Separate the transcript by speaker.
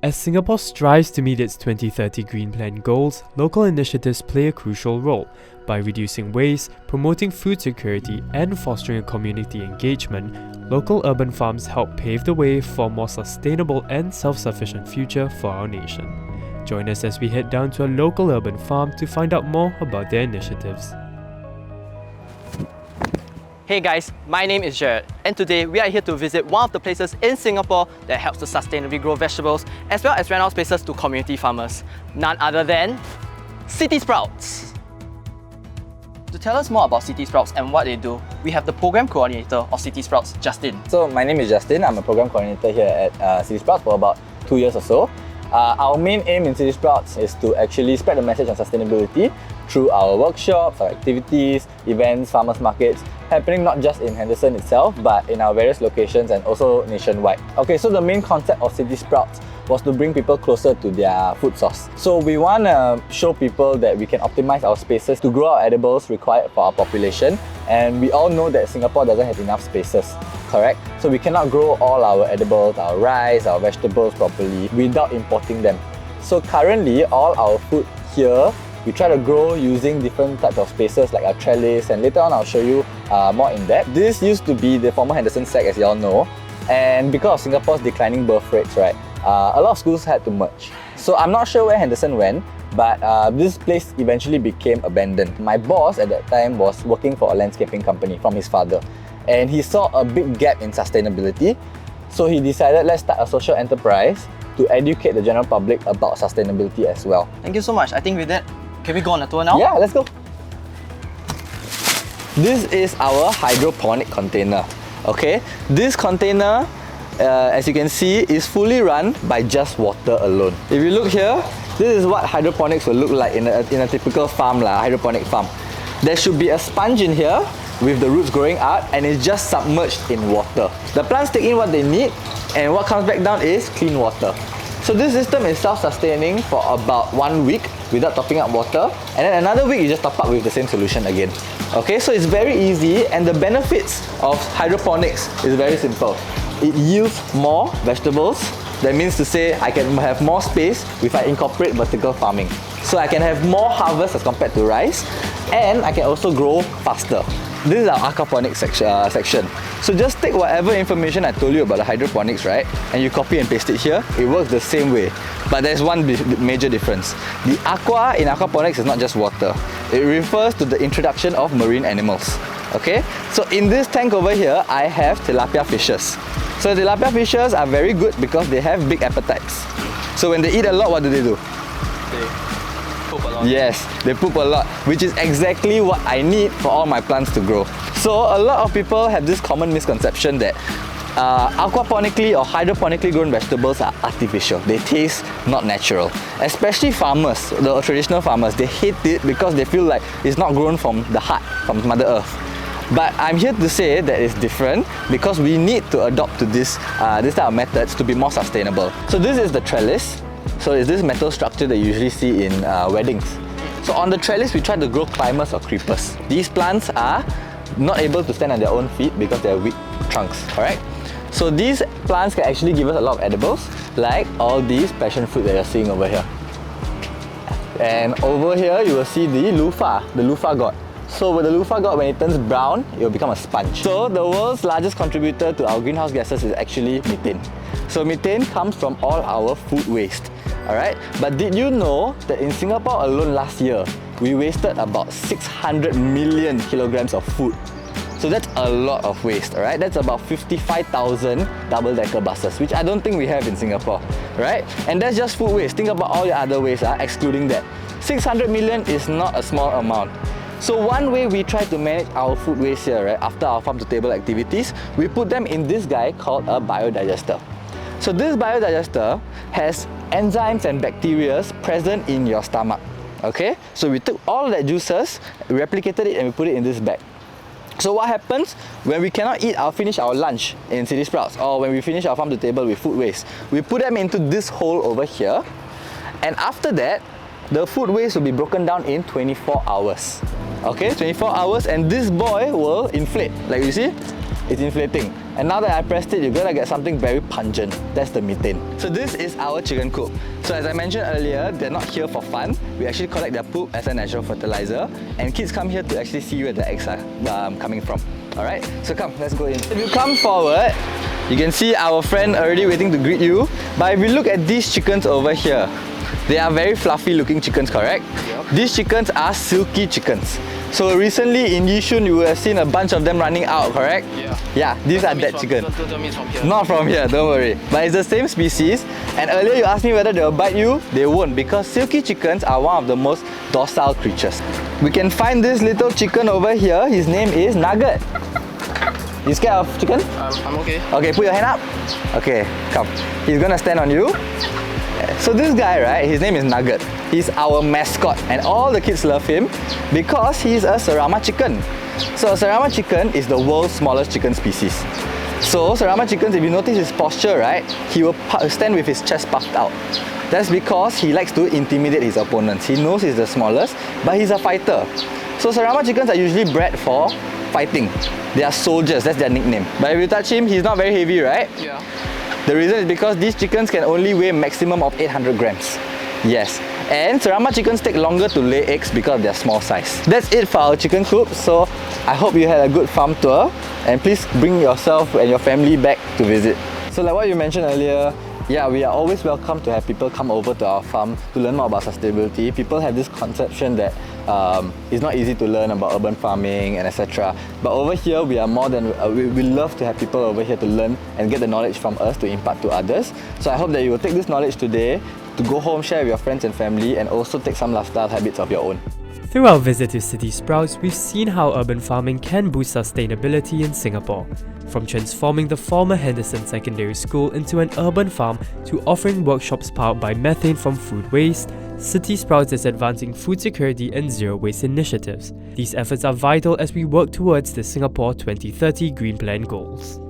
Speaker 1: As Singapore strives to meet its 2030 Green Plan goals, local initiatives play a crucial role by reducing waste, promoting food security, and fostering a community engagement. Local urban farms help pave the way for a more sustainable and self-sufficient future for our nation. Join us as we head down to a local urban farm to find out more about their initiatives.
Speaker 2: Hey guys, my name is Jared, and today we are here to visit one of the places in Singapore that helps to sustainably grow vegetables as well as rent out spaces to community farmers. None other than City Sprouts. To tell us more about City Sprouts and what they do, we have the program coordinator of City Sprouts, Justin.
Speaker 3: So my name is Justin. I'm a program coordinator here at City Sprouts for about 2 years or so. Our main aim in City Sprouts is to actually spread the message on sustainability through our workshops, our activities, events, farmers markets, happening not just in Henderson itself, but in our various locations and also nationwide. Okay, so the main concept of City Sprouts was to bring people closer to their food source. So we want to show people that we can optimize our spaces to grow our edibles required for our population, and we all know that Singapore doesn't have enough spaces, correct? So we cannot grow all our edibles, our rice, our vegetables properly without importing them. So currently, all our food here, we try to grow using different types of spaces like a trellis, and later on I'll show you more in depth. This used to be the former Henderson Sec, as you all know, and because of Singapore's declining birth rates, right, a lot of schools had to merge. So I'm not sure where Henderson went, but this place eventually became abandoned. My boss at that time was working for a landscaping company from his father, and he saw a big gap in sustainability, so he decided, let's start a social enterprise to educate the general public about sustainability as well.
Speaker 2: Thank you so much. I think with that, can we go on a tour now?
Speaker 3: Yeah, let's go. This is our hydroponic container. Okay, this container, as you can see, is fully run by just water alone. If you look here, this is what hydroponics will look like in a typical farm, hydroponic farm. There should be a sponge in here with the roots growing out, and it's just submerged in water. The plants take in what they need, and what comes back down is clean water. So this system is self-sustaining for about 1 week without topping up water, and then another week you just top up with the same solution again. Okay, so it's very easy, and the benefits of hydroponics is very simple. It yields more vegetables. That means to say I can have more space if I incorporate vertical farming. So I can have more harvest as compared to rice, and I can also grow faster. This is our aquaponics section. So just take whatever information I told you about the hydroponics, right, and you copy and paste it here. It works the same way, but there's one major difference. The aqua in aquaponics is not just water. It refers to the introduction of marine animals. Okay, so in this tank over here, I have tilapia fishes. So tilapia fishes are very good because they have big appetites. So when they eat a lot, what do? They poop a lot. Yes, they poop a lot, which is exactly what I need for all my plants to grow. So a lot of people have this common misconception that aquaponically or hydroponically grown vegetables are artificial. They taste not natural. Especially farmers, the traditional farmers, they hate it because they feel like it's not grown from the heart, from Mother Earth. But I'm here to say that it's different because we need to adopt to this type of methods to be more sustainable. So this is the trellis. So it's this metal structure that you usually see in weddings. So on the trellis, we try to grow climbers or creepers. These plants are not able to stand on their own feet because they are weak trunks, correct? So these plants can actually give us a lot of edibles, like all these passion fruit that you're seeing over here. And over here, you will see the loofah gourd. So with the loofah gourd, when it turns brown, it will become a sponge. So the world's largest contributor to our greenhouse gases is actually methane. So methane comes from all our food waste. Alright, but did you know that in Singapore alone last year, we wasted about 600 million kilograms of food? So that's a lot of waste, alright? That's about 55,000 double-decker buses, which I don't think we have in Singapore, right? And that's just food waste. Think about all your other waste, excluding that. 600 million is not a small amount. So one way we try to manage our food waste here, right, after our farm-to-table activities, we put them in this guy called a biodigester. So this biodigester has enzymes and bacteria present in your stomach. Okay, so we took all that juices, replicated it, and we put it in this bag. So what happens when we cannot finish our lunch in City Sprouts, or when we finish our farm to table with food waste? We put them into this hole over here, and after that, the food waste will be broken down in 24 hours. Okay, 24 hours, and this boy will inflate. Like you see, it's inflating. And now that I pressed it, you're gonna get something very pungent. That's the methane. So this is our chicken coop. So as I mentioned earlier, they're not here for fun. We actually collect their poop as a natural fertilizer, and kids come here to actually see where the eggs are coming from. Alright, so come, let's go in. If you come forward, you can see our friend already waiting to greet you. But if you look at these chickens over here, they are very fluffy looking chickens, correct? Yep. These chickens are silky chickens. So recently in Yishun, you will have seen a bunch of them running out, correct? Yeah. Yeah, these are dead chickens. Not from here, don't worry. But it's the same species. And earlier you asked me whether they'll bite you. They won't, because silky chickens are one of the most docile creatures. We can find this little chicken over here. His name is Nugget. You scared of chicken?
Speaker 2: I'm okay.
Speaker 3: Okay, put your hand up. Okay, come. He's gonna stand on you. So this guy, right, his name is Nugget. He's our mascot, and all the kids love him because he's a Serama chicken. So a Serama chicken is the world's smallest chicken species. So Serama chickens, if you notice his posture, right, he will stand with his chest puffed out. That's because he likes to intimidate his opponents. He knows he's the smallest, but he's a fighter. So Serama chickens are usually bred for fighting. They are soldiers, that's their nickname. But if you touch him, he's not very heavy, right?
Speaker 2: Yeah.
Speaker 3: The reason is because these chickens can only weigh maximum of 800 grams. Yes. And Serama chickens take longer to lay eggs because of their small size. That's it for our chicken coop. So I hope you had a good farm tour, and please bring yourself and your family back to visit. So like what you mentioned earlier, yeah, we are always welcome to have people come over to our farm to learn more about sustainability. People have this conception that it's not easy to learn about urban farming and etc. But over here, we are more than we love to have people over here to learn and get the knowledge from us to impart to others. So I hope that you will take this knowledge today to go home, share with your friends and family, and also take some lifestyle habits of your own.
Speaker 1: Through our visit to City Sprouts, we've seen how urban farming can boost sustainability in Singapore. From transforming the former Henderson Secondary School into an urban farm to offering workshops powered by methane from food waste, City Sprouts is advancing food security and zero waste initiatives. These efforts are vital as we work towards the Singapore 2030 Green Plan goals.